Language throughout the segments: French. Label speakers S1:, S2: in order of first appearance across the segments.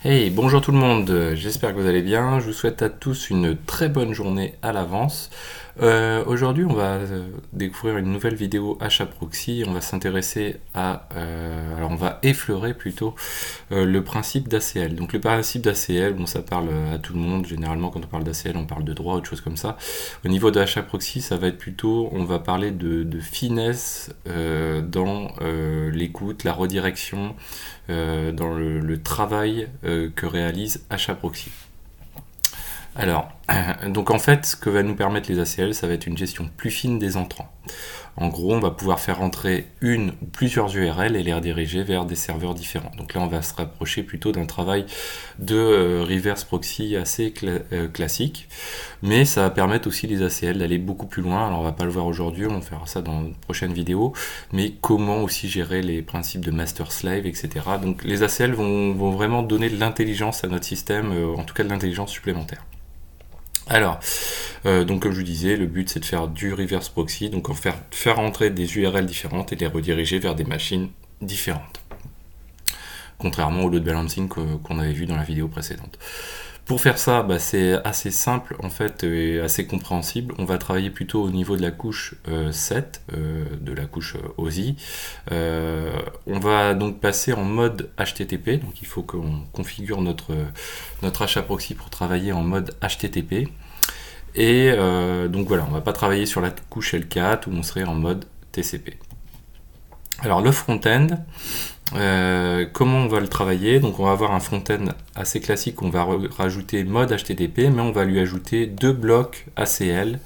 S1: Hey, bonjour tout le monde, j'espère que vous allez bien. Je vous souhaite à tous une très bonne journée à l'avance. Aujourd'hui, on va découvrir une nouvelle vidéo HAProxy. On va s'intéresser alors on va effleurer plutôt le principe d'ACL. Donc le principe d'ACL, bon, ça parle à tout le monde. Généralement, quand on parle d'ACL, on parle de droit, autre chose comme ça. Au niveau de HAProxy, ça va être plutôt, on va parler de finesse dans l'écoute, la redirection, dans le travail que réalise HAProxy. Alors, donc en fait, ce que va nous permettre les ACL, ça va être une gestion plus fine des entrants. En gros, on va pouvoir faire rentrer une ou plusieurs URL et les rediriger vers des serveurs différents. Donc là, on va se rapprocher plutôt d'un travail de reverse proxy assez classique. Mais ça va permettre aussi les ACL d'aller beaucoup plus loin. Alors on va pas le voir aujourd'hui, on fera ça dans une prochaine vidéo. Mais comment aussi gérer les principes de master-slave, etc. Donc les ACL vont vraiment donner de l'intelligence à notre système, en tout cas de l'intelligence supplémentaire. Alors, donc comme je vous disais, le but c'est de faire du reverse proxy, donc faire entrer des URL différentes et les rediriger vers des machines différentes. Contrairement au load balancing qu'on avait vu dans la vidéo précédente. Pour faire ça, c'est assez simple en fait et assez compréhensible. On va travailler plutôt au niveau de la couche 7, de la couche OSI. On va donc passer en mode HTTP, donc il faut qu'on configure notre HAProxy pour travailler en mode HTTP. Et donc voilà, on ne va pas travailler sur la couche L4 où on serait en mode TCP. Alors le front-end, comment on va le travailler? Donc on va avoir un front-end assez classique, on va rajouter mode HTTP, mais on va lui ajouter deux blocs ACL,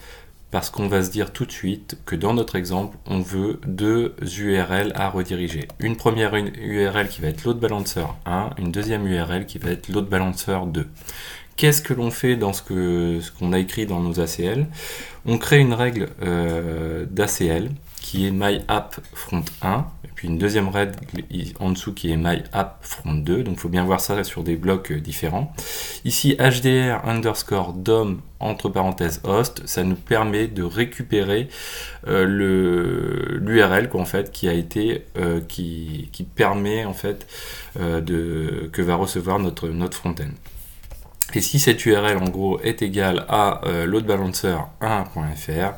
S1: parce qu'on va se dire tout de suite que dans notre exemple, on veut deux URL à rediriger. Une première URL qui va être load balancer 1, une deuxième URL qui va être load balancer 2. Qu'est-ce que l'on fait dans ce qu'on a écrit dans nos ACL? On crée une règle d'ACL qui est myAppFront1, et puis une deuxième règle en dessous qui est myAppFront2, donc il faut bien voir ça sur des blocs différents. Ici, HDR underscore DOM entre parenthèses host, ça nous permet de récupérer l'URL en fait, qui a été qui permet en fait que va recevoir notre front-end. Et si cette URL en gros est égale à loadbalancer1.fr,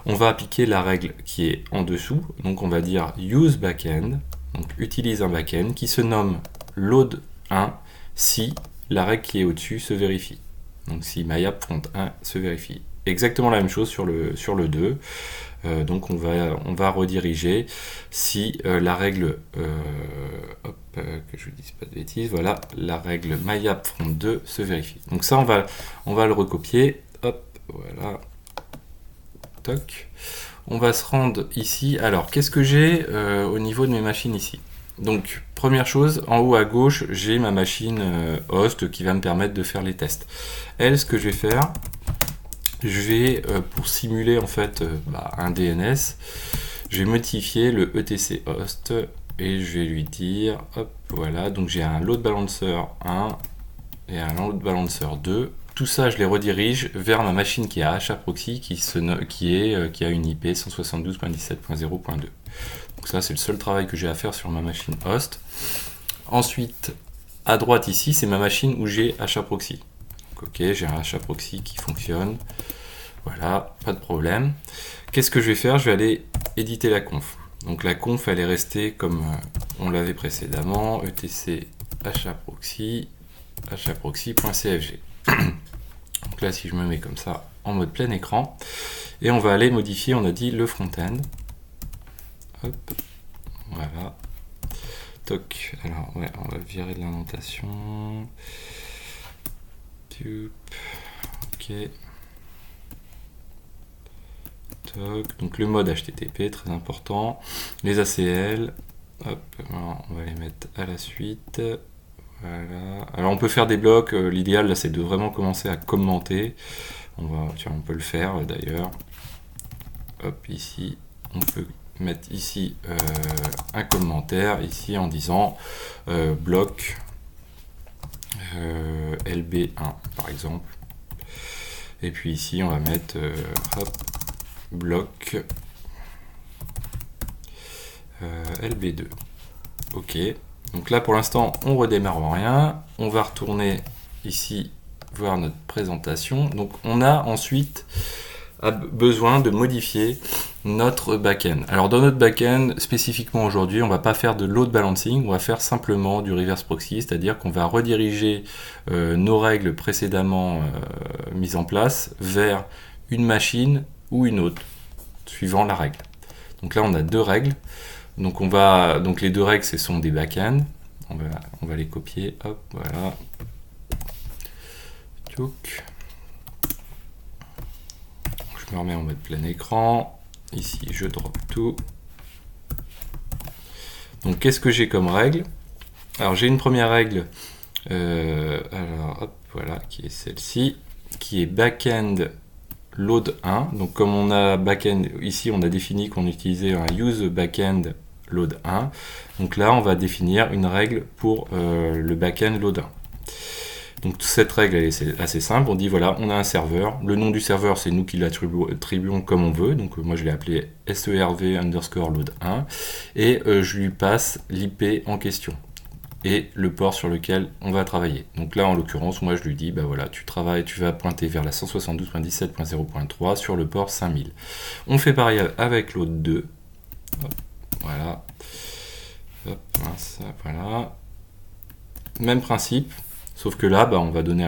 S1: on va appliquer la règle qui est en dessous. Donc on va dire use backend, donc utilise un backend qui se nomme load1 si la règle qui est au-dessus se vérifie. Donc si myAppFront1 se vérifie. Exactement la même chose sur le 2. Donc on va rediriger si la règle que je ne dise pas de bêtises, voilà, la règle myAppFront2 se vérifie. Donc ça on va le recopier, hop, voilà, toc. On va se rendre ici. Alors qu'est-ce que j'ai au niveau de mes machines ici? Donc première chose, en haut à gauche, j'ai ma machine host qui va me permettre de faire les tests. Elle, ce que je vais faire, je vais, pour simuler en fait un DNS, je vais modifier le etc host et je vais lui dire, hop, voilà, donc j'ai un load balancer 1 et un load balancer 2. Tout ça, je les redirige vers ma machine qui est à HAProxy qui a une IP 172.17.0.2. Donc ça, c'est le seul travail que j'ai à faire sur ma machine host. Ensuite, à droite ici, c'est ma machine où j'ai HAProxy. Ok, j'ai un HAProxy qui fonctionne. Voilà, pas de problème. Qu'est-ce que je vais faire? Je vais aller éditer la conf. Donc la conf, elle est restée comme on l'avait précédemment, etc HAProxy, HAProxy.cfg. Donc là, si je me mets comme ça, en mode plein écran, et on va aller modifier, on a dit, le front-end. Hop, voilà. Toc, alors ouais, on va virer de l'indentation. Ok. Donc le mode HTTP, très important. Les ACL, hop, on va les mettre à la suite. Voilà. Alors on peut faire des blocs, l'idéal là c'est de vraiment commencer à commenter. On peut le faire d'ailleurs. Hop, ici, on peut mettre ici un commentaire, ici en disant bloc LB1 par exemple. Et puis ici on va mettre hop, bloc LB2. Ok, Donc là pour l'instant on redémarre en rien, on va retourner ici voir notre présentation. Donc on a ensuite besoin de modifier notre backend. Alors dans notre backend, spécifiquement aujourd'hui, on va pas faire de load balancing, on va faire simplement du reverse proxy, c'est-à-dire qu'on va rediriger nos règles précédemment mises en place vers une machine ou une autre, suivant la règle. Donc là on a deux règles. Donc les deux règles, ce sont des backends. On va les copier. Hop, voilà. Tchouk. Je me remets en mode plein écran. Ici, je drop tout. Donc, qu'est-ce que j'ai comme règle? Alors, j'ai une première règle. Alors, hop, voilà, qui est celle-ci, qui est backend load 1. Donc, comme on a backend, ici, on a défini qu'on utilisait un use backend load 1. Donc là, on va définir une règle pour le backend load 1. Donc cette règle est assez simple, on dit voilà, on a un serveur, le nom du serveur c'est nous qui l'attribuons comme on veut, donc moi je l'ai appelé serv_load1 et je lui passe l'IP en question et le port sur lequel on va travailler. Donc là en l'occurrence, moi je lui dis bah voilà, tu vas pointer vers la 172.17.0.3 sur le port 5000. On fait pareil avec load 2. Hop, voilà. Hop, voilà. Même principe. Sauf que là, on va donner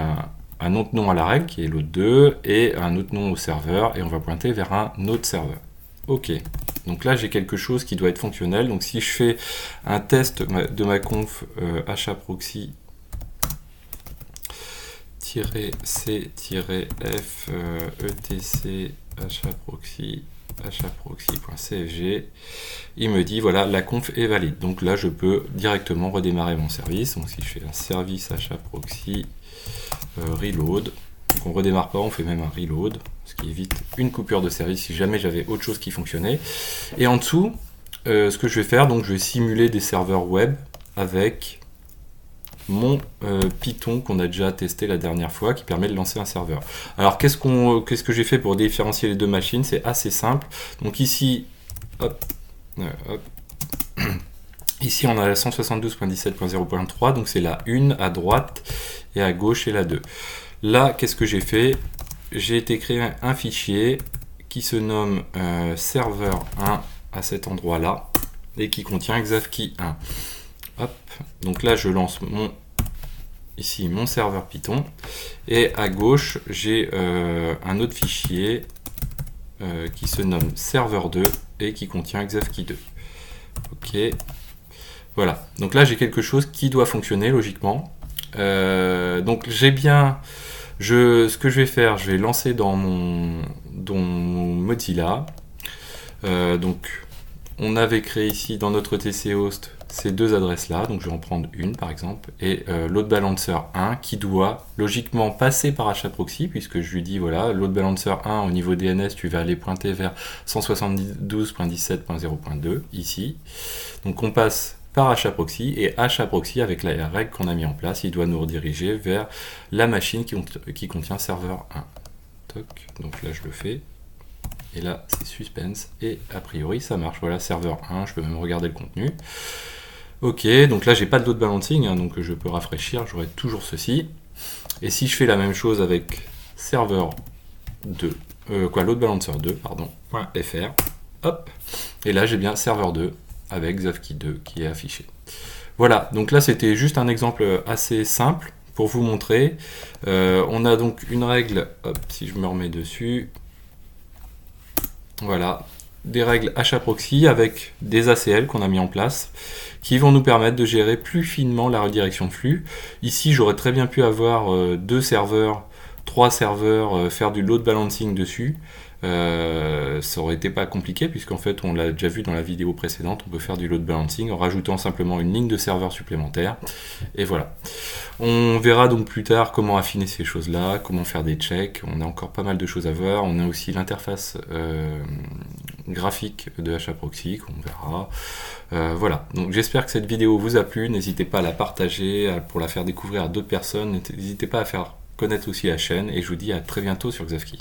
S1: un autre nom à la règle, qui est load 2, et un autre nom au serveur, et on va pointer vers un autre serveur. Ok, donc là j'ai quelque chose qui doit être fonctionnel. Donc si je fais un test de ma conf hproxy -c-f etc hproxy.cfg, il me dit voilà, la conf est valide. Donc là je peux directement redémarrer mon service. Donc si je fais un service hproxy reload, donc on redémarre pas, on fait même un reload, ce qui évite une coupure de service si jamais j'avais autre chose qui fonctionnait. Et en dessous, ce que je vais faire, donc je vais simuler des serveurs web avec mon Python qu'on a déjà testé la dernière fois, qui permet de lancer un serveur. Alors qu'est-ce que j'ai fait pour différencier les deux machines? C'est assez simple. Donc ici, hop, ici on a la 172.17.0.3, donc c'est la 1 à droite et à gauche et la 2. Là, qu'est-ce que j'ai fait? J'ai été créer un fichier qui se nomme serveur1 à cet endroit-là et qui contient exafkey1. Hop, donc là je lance ici mon serveur Python et à gauche j'ai un autre fichier qui se nomme serveur2 et qui contient exafkey2. Ok, voilà, donc là j'ai quelque chose qui doit fonctionner logiquement. Donc j'ai bien, ce que je vais faire, je vais lancer dans mon Mozilla. Donc on avait créé ici dans notre TC host ces deux adresses là, donc je vais en prendre une par exemple, et load balancer 1 qui doit logiquement passer par hproxy, puisque je lui dis voilà, load balancer 1 au niveau DNS, tu vas aller pointer vers 172.17.0.2 ici. Donc on passe par hproxy, et hproxy avec la règle qu'on a mis en place, il doit nous rediriger vers la machine qui contient serveur 1. Toc, donc là je le fais. Et là, c'est suspense, et a priori, ça marche. Voilà, serveur 1, je peux même regarder le contenu. Ok, donc là, j'ai pas de load balancing, hein, donc je peux rafraîchir, j'aurai toujours ceci. Et si je fais la même chose avec serveur 2, load balancer 2, pardon, .fr, hop, et là, j'ai bien serveur 2 avec exafkey2 qui est affiché. Voilà, donc là, c'était juste un exemple assez simple pour vous montrer. On a donc une règle, hop, si je me remets dessus, voilà, des règles hproxy avec des ACL qu'on a mis en place qui vont nous permettre de gérer plus finement la redirection de flux. Ici, j'aurais très bien pu avoir 2 serveurs, 3 serveurs, faire du load balancing dessus. Ça aurait été pas compliqué puisqu'en fait, on l'a déjà vu dans la vidéo précédente, on peut faire du load balancing en rajoutant simplement une ligne de serveur supplémentaire. Et voilà. On verra donc plus tard comment affiner ces choses-là, comment faire des checks. On a encore pas mal de choses à voir. On a aussi l'interface graphique de hproxy qu'on verra. Voilà, donc j'espère que cette vidéo vous a plu. N'hésitez pas à la partager, pour la faire découvrir à d'autres personnes. N'hésitez pas à faire connaître aussi la chaîne. Et je vous dis à très bientôt sur Xavki.